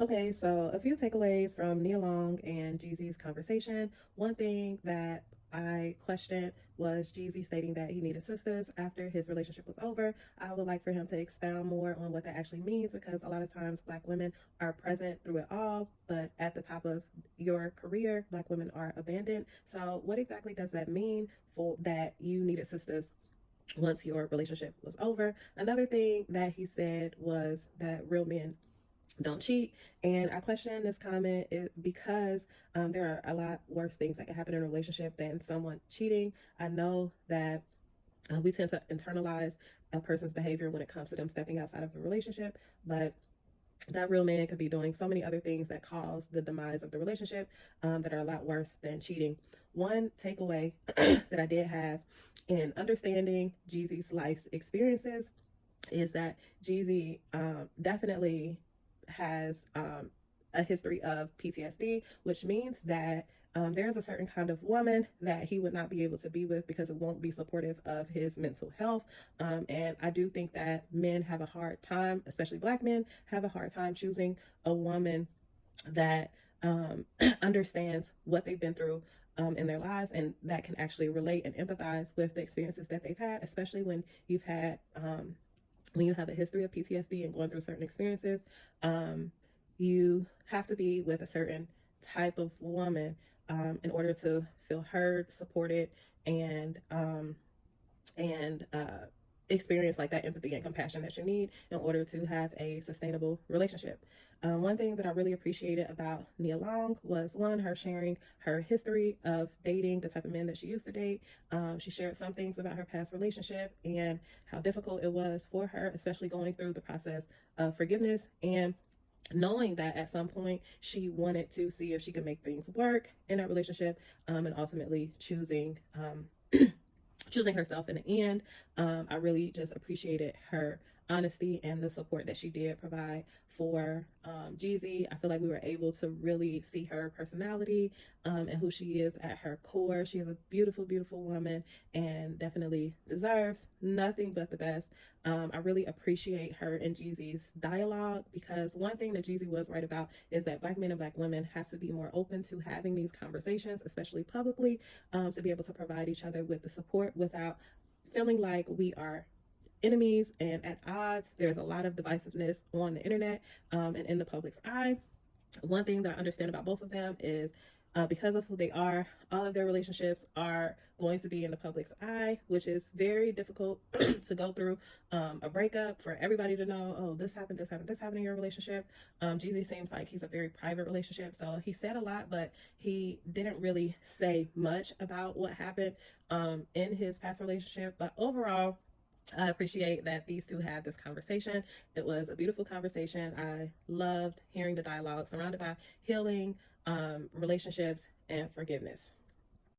Okay, so a few takeaways from Nia Long and Jeezy's conversation. One thing that I questioned was Jeezy stating that he needed sisters after his relationship was over. I would like for him to expound more on what that actually means because a lot of times Black women are present through it all, but at the top of your career, Black women are abandoned. So, what exactly does that mean for that you needed sisters once your relationship was over? Another thing that he said was that real men don't cheat. And I question this comment because there are a lot worse things that can happen in a relationship than someone cheating. I know that we tend to internalize a person's behavior when it comes to them stepping outside of a relationship, but that real man could be doing so many other things that cause the demise of the relationship that are a lot worse than cheating. One takeaway that I did have in understanding Jeezy's life's experiences is that Jeezy definitely has a history of PTSD, which means that there's a certain kind of woman that he would not be able to be with because it won't be supportive of his mental health. And I do think that men have a hard time, especially Black men, have a hard time choosing a woman that understands what they've been through in their lives and that can actually relate and empathize with the experiences that they've had, especially when you have a history of PTSD and going through certain experiences. You have to be with a certain type of woman in order to feel heard, supported, and experience like that empathy and compassion that you need in order to have a sustainable relationship. One thing that I really appreciated about Nia Long was one, her sharing her history of dating the type of men that she used to date. She shared some things about her past relationship and how difficult it was for her, especially going through the process of forgiveness and knowing that at some point she wanted to see if she could make things work in that relationship, and ultimately choosing herself in the end. I really just appreciated her honesty and the support that she did provide for Jeezy. I feel like we were able to really see her personality and who she is at her core. She is a beautiful, beautiful woman and definitely deserves nothing but the best. I really appreciate her and Jeezy's dialogue because one thing that Jeezy was right about is that Black men and Black women have to be more open to having these conversations, especially publicly, to be able to provide each other with the support without feeling like we are enemies and at odds. There's a lot of divisiveness on the internet and in the public's eye. One thing that I understand about both of them is because of who they are, all of their relationships are going to be in the public's eye, which is very difficult to go through a breakup for everybody to know, oh, this happened, this happened, this happened in your relationship. Jeezy seems like he's a very private relationship, so he said a lot, but he didn't really say much about what happened in his past relationship. But overall, I appreciate that these two had this conversation. It was a beautiful conversation. I loved hearing the dialogue surrounded by healing, relationships, and forgiveness.